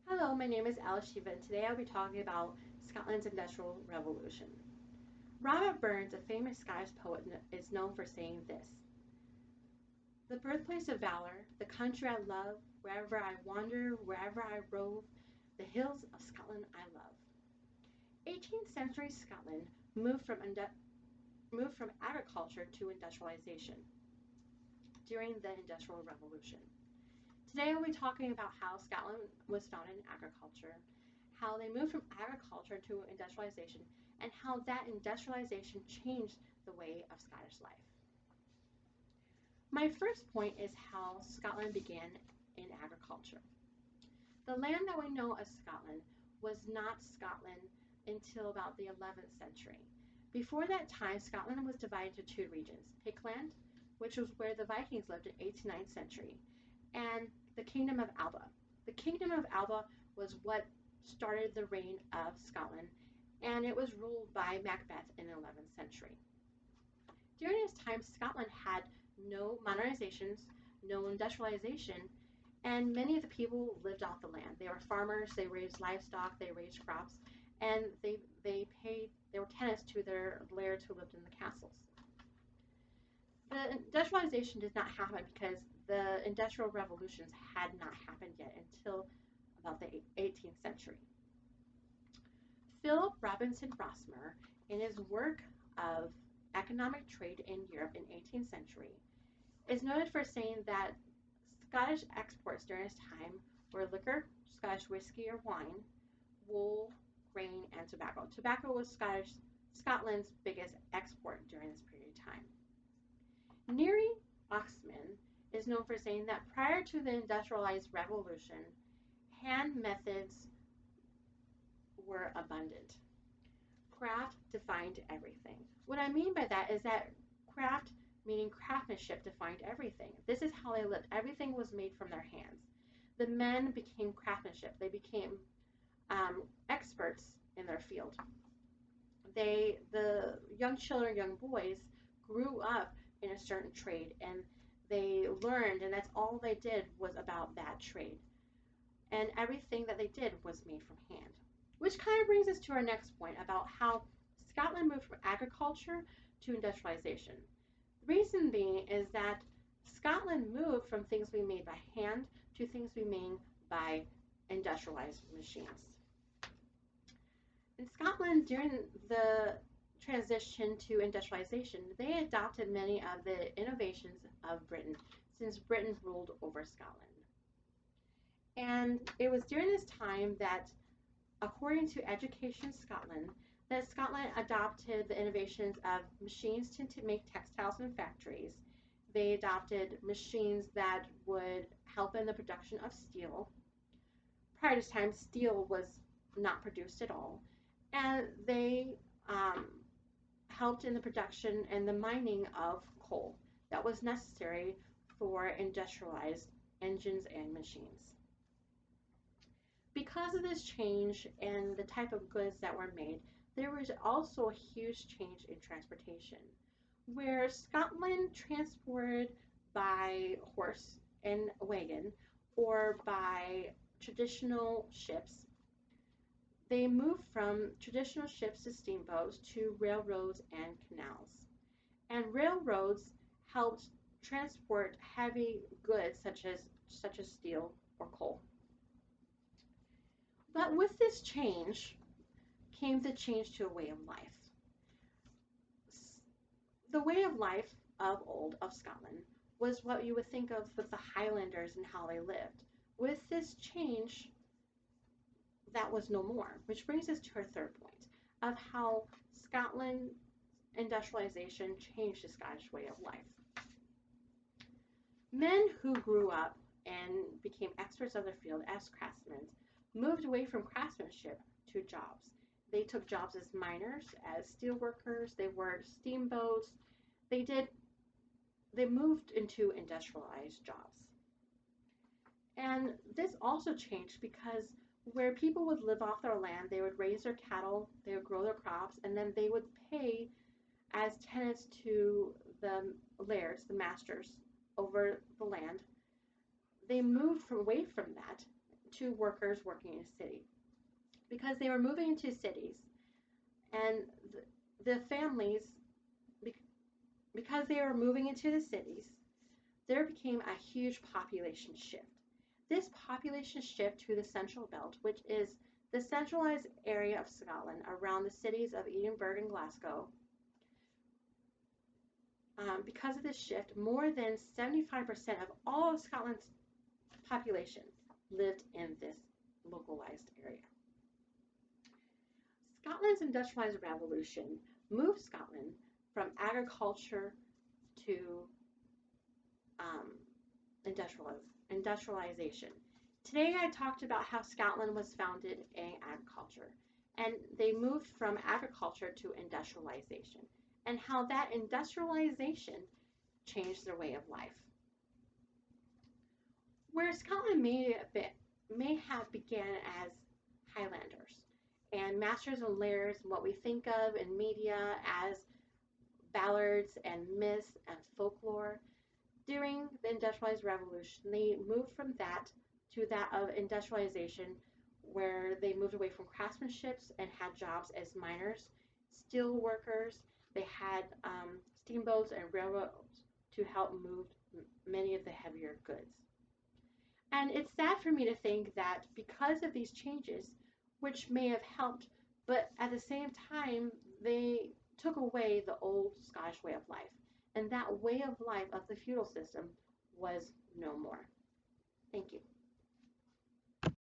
Hello, my name is Alice Shiva, and today I'll be talking about Scotland's Industrial Revolution. Robert Burns, a famous Scottish poet, is known for saying this: "The birthplace of valor, the country I love, wherever I wander, wherever I rove, the hills of Scotland I love." 18th century Scotland moved from agriculture to industrialization during the Industrial Revolution. Today we'll be talking about how Scotland was founded in agriculture, how they moved from agriculture to industrialization, and how that industrialization changed the way of Scottish life. My first point is how Scotland began in agriculture. The land that we know as Scotland was not Scotland until about the 11th century. Before that time, Scotland was divided into two regions: Pictland, which was where the Vikings lived in 8th to 9th century, and the Kingdom of Alba. The Kingdom of Alba was what started the reign of Scotland, and it was ruled by Macbeth in the 11th century. During this time, Scotland had no modernizations, no industrialization, and many of the people lived off the land. They were farmers, they raised livestock, they raised crops, and they were tenants to their lairds who lived in the castles. The industrialization did not happen because the industrial revolutions had not happened yet until about the 18th century. Philip Robinson Rossmer, in his work of economic trade in Europe in 18th century, is noted for saying that Scottish exports during this time were liquor, Scottish whiskey or wine, wool, grain, and tobacco. Tobacco was Scotland's biggest export during this period of time. Neary Oxman is known for saying that prior to the industrialized revolution, hand methods were abundant. Craft defined everything. What I mean by that is that craft, meaning craftsmanship, defined everything. This is how they lived. Everything was made from their hands. The men became craftsmanship. They became experts in their field. The young children, young boys, grew up in a certain trade, and they learned, and that's all they did was about that trade. And everything that they did was made from hand. Which kind of brings us to our next point about how Scotland moved from agriculture to industrialization. The reason being is that Scotland moved from things being made by hand to things being made by industrialized machines. In Scotland, during the transition to industrialization, they adopted many of the innovations of Britain, since Britain ruled over Scotland. And it was during this time that, according to Education Scotland, that Scotland adopted the innovations of machines to make textiles in factories. They adopted machines that would help in the production of steel. Prior to this time, steel was not produced at all. And they helped in the production and the mining of coal that was necessary for industrialized engines and machines. Because of this change and the type of goods that were made, there was also a huge change in transportation, where Scotland transported by horse and wagon or by traditional ships. They moved from traditional ships to steamboats to railroads and canals. And railroads helped transport heavy goods such as steel or coal. But with this change came the change to a way of life. The way of life of old of Scotland was what you would think of with the Highlanders and how they lived. With this change, that was no more, which brings us to our third point of how Scotland industrialization changed the Scottish way of life. Men who grew up and became experts of their field as craftsmen moved away from craftsmanship to jobs. They took jobs as miners, as steel workers, they worked steamboats, they moved into industrialized jobs. And this also changed because where people would live off their land, they would raise their cattle, they would grow their crops, and then they would pay as tenants to the lairds, the masters over the land. They moved away from that to workers working in a city because they were moving into cities, and the families, because they were moving into the cities, there became a huge population shift. This population shift to the Central Belt, which is the centralized area of Scotland around the cities of Edinburgh and Glasgow, because of this shift, more than 75% of all of Scotland's population lived in this localized area. Scotland's industrialized revolution moved Scotland from agriculture to um, industrialization. Today I talked about how Scotland was founded in agriculture, and they moved from agriculture to industrialization, and how that industrialization changed their way of life. Where Scotland may have began as Highlanders and masters and lairds, what we think of in media as ballads and myths and folklore, during the industrialized revolution, they moved from that to that of industrialization, where they moved away from craftsmanship and had jobs as miners, steel workers. They had steamboats and railroads to help move many of the heavier goods. And it's sad for me to think that because of these changes, which may have helped, but at the same time, they took away the old Scottish way of life. And that way of life of the feudal system was no more. Thank you.